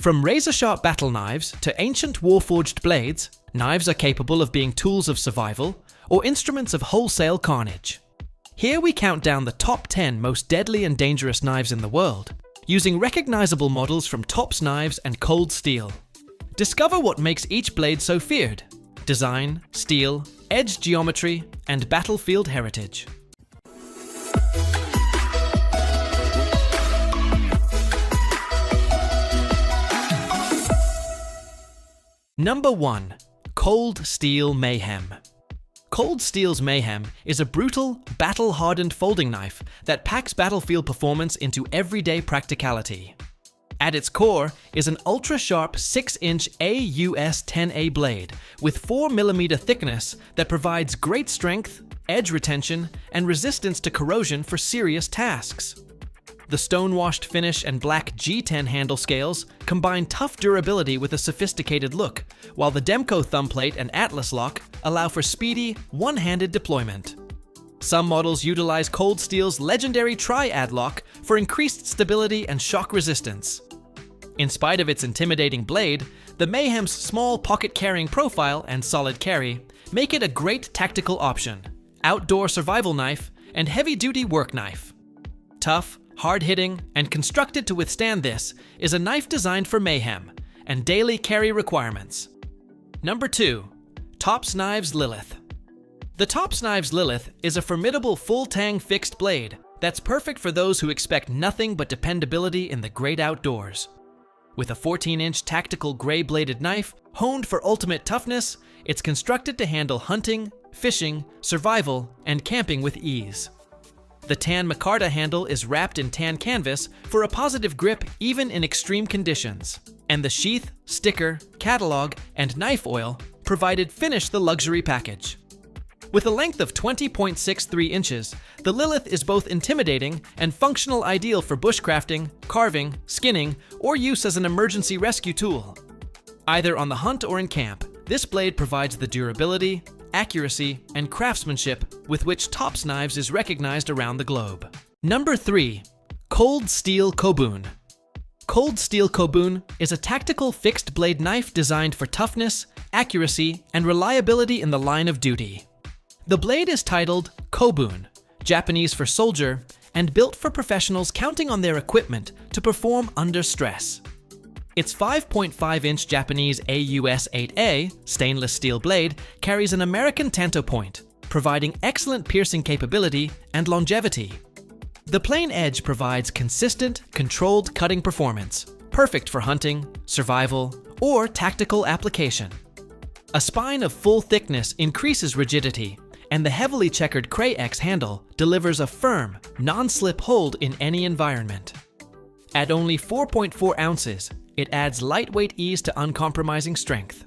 From razor-sharp battle knives to ancient warforged blades, knives are capable of being tools of survival or instruments of wholesale carnage. Here we count down the top 10 most deadly and dangerous knives in the world, using recognizable models from Tops Knives and Cold Steel. Discover what makes each blade so feared: design, steel, edge geometry, and battlefield heritage. Number 1. Cold Steel Mayhem. Cold Steel's Mayhem is a brutal, battle-hardened folding knife that packs battlefield performance into everyday practicality. At its core is an ultra-sharp 6-inch AUS 10A blade with 4mm thickness that provides great strength, edge retention, and resistance to corrosion for serious tasks. The stone-washed finish and black G10 handle scales combine tough durability with a sophisticated look, while the Demco thumbplate and Atlas lock allow for speedy, one-handed deployment. Some models utilize Cold Steel's legendary Triad lock for increased stability and shock resistance. In spite of its intimidating blade, the Mayhem's small pocket-carrying profile and solid carry make it a great tactical option, outdoor survival knife, and heavy-duty work knife. Tough, hard-hitting, and constructed to withstand this is a knife designed for mayhem and daily carry requirements. Number 2. Tops Knives Lilith. The Tops Knives Lilith is a formidable full-tang fixed blade that's perfect for those who expect nothing but dependability in the great outdoors. With a 14-inch tactical gray-bladed knife honed for ultimate toughness, it's constructed to handle hunting, fishing, survival, and camping with ease. The tan micarta handle is wrapped in tan canvas for a positive grip even in extreme conditions, and the sheath, sticker, catalog, and knife oil provided finish the luxury package. With a length of 20.63 inches, the Lilith is both intimidating and functional, ideal for bushcrafting, carving, skinning, or use as an emergency rescue tool. Either on the hunt or in camp, this blade provides the durability, accuracy, and craftsmanship with which Tops Knives is recognized around the globe. Number 3. Cold Steel Kobun. Cold Steel Kobun is a tactical fixed blade knife designed for toughness, accuracy, and reliability in the line of duty. The blade is titled Kobun, Japanese for soldier, and built for professionals counting on their equipment to perform under stress. Its 5.5-inch Japanese AUS 8A stainless steel blade carries an American tanto point, providing excellent piercing capability and longevity. The plain edge provides consistent, controlled cutting performance, perfect for hunting, survival, or tactical application. A spine of full thickness increases rigidity, and the heavily checkered Cray X handle delivers a firm, non-slip hold in any environment. At only 4.4 ounces, it adds lightweight ease to uncompromising strength.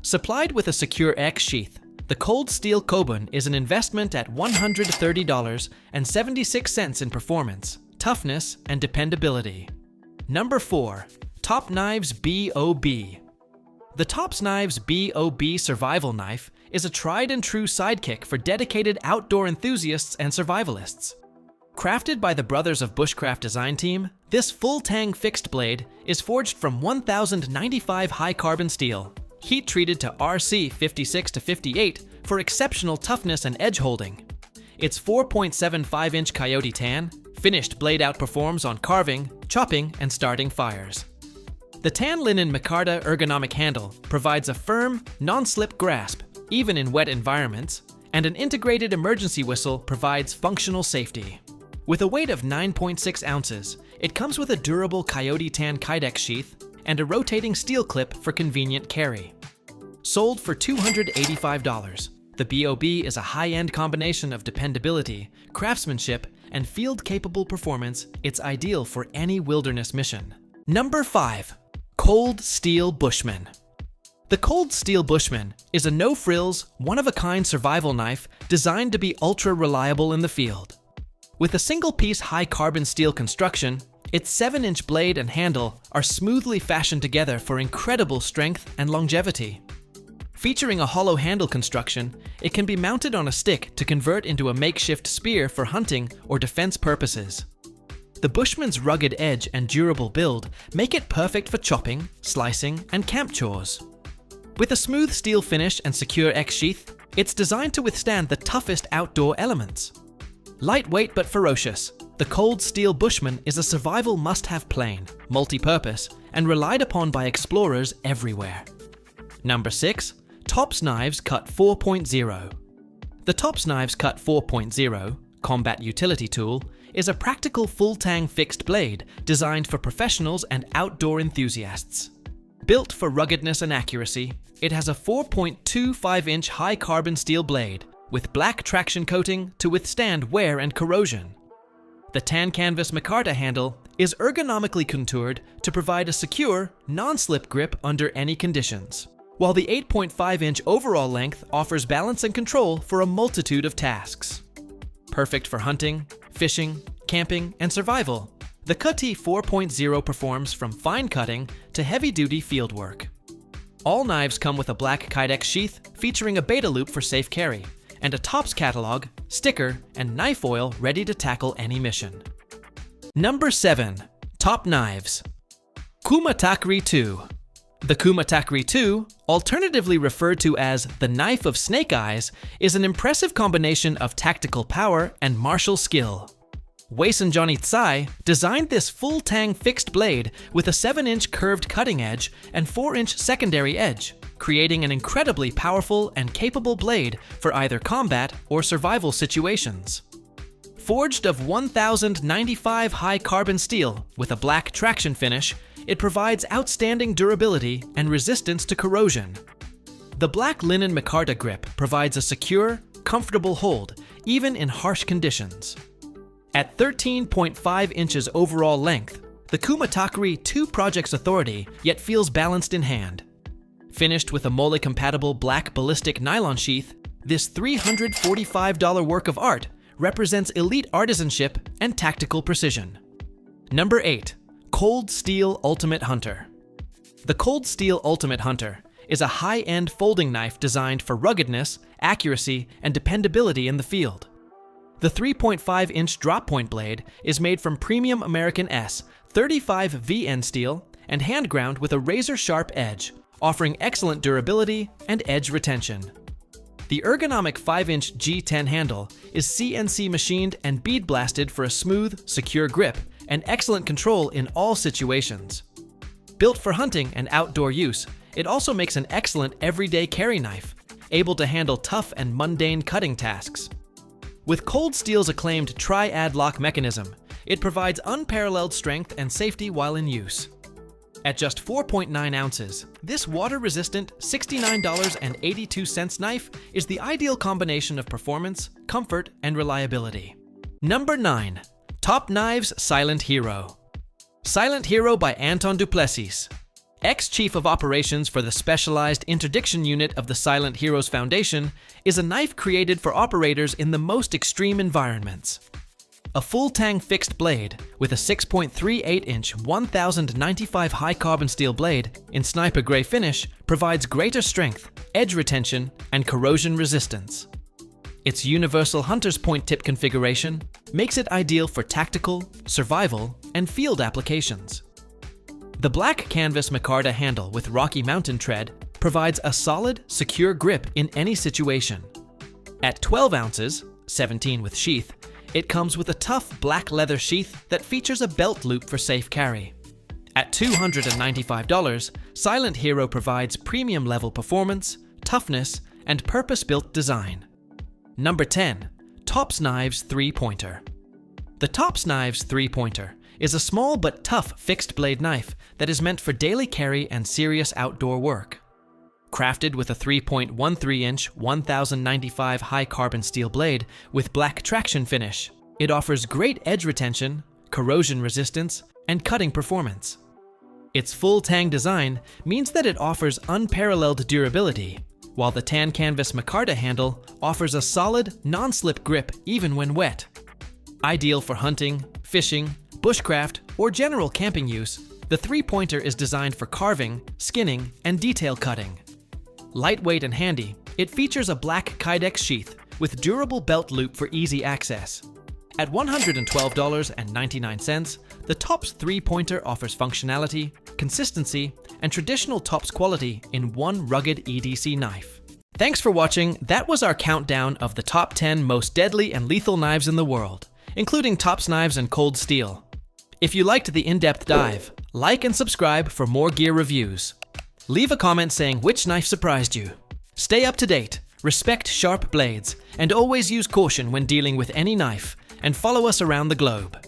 Supplied with a secure X sheath, the Cold Steel Kobun is an investment at $130.76 in performance, toughness, and dependability. Number 4. Top Knives B.O.B. The Tops Knives B.O.B survival knife is a tried-and-true sidekick for dedicated outdoor enthusiasts and survivalists. Crafted by the Brothers of Bushcraft design team, this full-tang fixed blade is forged from 1095 high-carbon steel, heat-treated to RC 56-58 for exceptional toughness and edge holding. Its 4.75-inch coyote tan, finished blade outperforms on carving, chopping, and starting fires. The tan linen micarta ergonomic handle provides a firm, non-slip grasp, even in wet environments, and an integrated emergency whistle provides functional safety. With a weight of 9.6 ounces, it comes with a durable coyote tan kydex sheath and a rotating steel clip for convenient carry. Sold for $285, the B.O.B is a high-end combination of dependability, craftsmanship, and field-capable performance. It's ideal for any wilderness mission. Number 5. Cold Steel Bushman. The Cold Steel Bushman is a no-frills, one-of-a-kind survival knife designed to be ultra-reliable in the field. With a single-piece high-carbon steel construction, its 7-inch blade and handle are smoothly fashioned together for incredible strength and longevity. Featuring a hollow handle construction, it can be mounted on a stick to convert into a makeshift spear for hunting or defense purposes. The Bushman's rugged edge and durable build make it perfect for chopping, slicing, and camp chores. With a smooth steel finish and secure X-sheath, it's designed to withstand the toughest outdoor elements. Lightweight but ferocious, the cold steel Bushman is a survival must-have plane, multi-purpose, and relied upon by explorers everywhere. Number 6. Tops Knives Cut 4.0. The Tops Knives Cut 4.0 combat utility tool is a practical full-tang fixed blade designed for professionals and outdoor enthusiasts. Built for ruggedness and accuracy, it has a 4.25-inch high-carbon steel blade with black traction coating to withstand wear and corrosion. The tan canvas micarta handle is ergonomically contoured to provide a secure, non-slip grip under any conditions, while the 8.5-inch overall length offers balance and control for a multitude of tasks. Perfect for hunting, fishing, camping, and survival, the C.U.T 4.0 performs from fine cutting to heavy-duty field work. All knives come with a black Kydex sheath featuring a beta loop for safe carry, and a Tops catalog, sticker, and knife oil ready to tackle any mission. Number 7. Top Knives. Kumataki 2. The Kumataki 2, alternatively referred to as the Knife of Snake Eyes, is an impressive combination of tactical power and martial skill. Johnny Tsai designed this full-tang fixed blade with a 7-inch curved cutting edge and 4-inch secondary edge, creating an incredibly powerful and capable blade for either combat or survival situations. Forged of 1095 high carbon steel with a black traction finish, it provides outstanding durability and resistance to corrosion. The black linen micarta grip provides a secure, comfortable hold, even in harsh conditions. At 13.5 inches overall length, the Kumataki 2 projects authority, yet feels balanced in hand. Finished with a MOLLE-compatible black ballistic nylon sheath, this $345 work of art represents elite artisanship and tactical precision. Number 8. Cold Steel Ultimate Hunter. The Cold Steel Ultimate Hunter is a high-end folding knife designed for ruggedness, accuracy, and dependability in the field. The 3.5-inch drop point blade is made from premium American S 35 VN steel and hand ground with a razor-sharp edge, offering excellent durability and edge retention. The ergonomic 5-inch G10 handle is CNC machined and bead blasted for a smooth, secure grip and excellent control in all situations. Built for hunting and outdoor use, it also makes an excellent everyday carry knife, able to handle tough and mundane cutting tasks. With Cold Steel's acclaimed tri-ad lock mechanism, it provides unparalleled strength and safety while in use. At just 4.9 ounces, this water-resistant $69.82 knife is the ideal combination of performance, comfort, and reliability. Number 9. Top Knives Silent Hero. Silent Hero by Anton Duplessis. Ex-Chief of Operations for the Specialized Interdiction Unit of the Silent Heroes Foundation, is a knife created for operators in the most extreme environments. A full-tang fixed blade with a 6.38-inch 1095 high-carbon steel blade in sniper gray finish provides greater strength, edge retention, and corrosion resistance. Its universal hunter's point tip configuration makes it ideal for tactical, survival, and field applications. The black canvas micarta handle with Rocky Mountain tread provides a solid, secure grip in any situation. At 12 ounces, 17 with sheath, it comes with a tough black leather sheath that features a belt loop for safe carry. At $295, Silent Hero provides premium-level performance, toughness, and purpose-built design. Number 10. Tops Knives 3-Pointer. The Tops Knives 3-Pointer is a small but tough fixed-blade knife that is meant for daily carry and serious outdoor work. Crafted with a 3.13-inch 1095 high-carbon steel blade with black traction finish, it offers great edge retention, corrosion resistance, and cutting performance. Its full-tang design means that it offers unparalleled durability, while the tan canvas micarta handle offers a solid, non-slip grip even when wet. Ideal for hunting, fishing, bushcraft, or general camping use, the 3-Pointer is designed for carving, skinning, and detail cutting. Lightweight and handy, it features a black Kydex sheath with durable belt loop for easy access. At $112.99, the TOPS 3-pointer offers functionality, consistency, and traditional TOPS quality in one rugged EDC knife. Thanks for watching. That was our countdown of the top 10 most deadly and lethal knives in the world, including TOPS knives and cold steel. If you liked the in-depth dive, like and subscribe for more gear reviews. Leave a comment saying which knife surprised you. Stay up to date, respect sharp blades, and always use caution when dealing with any knife, and follow us around the globe.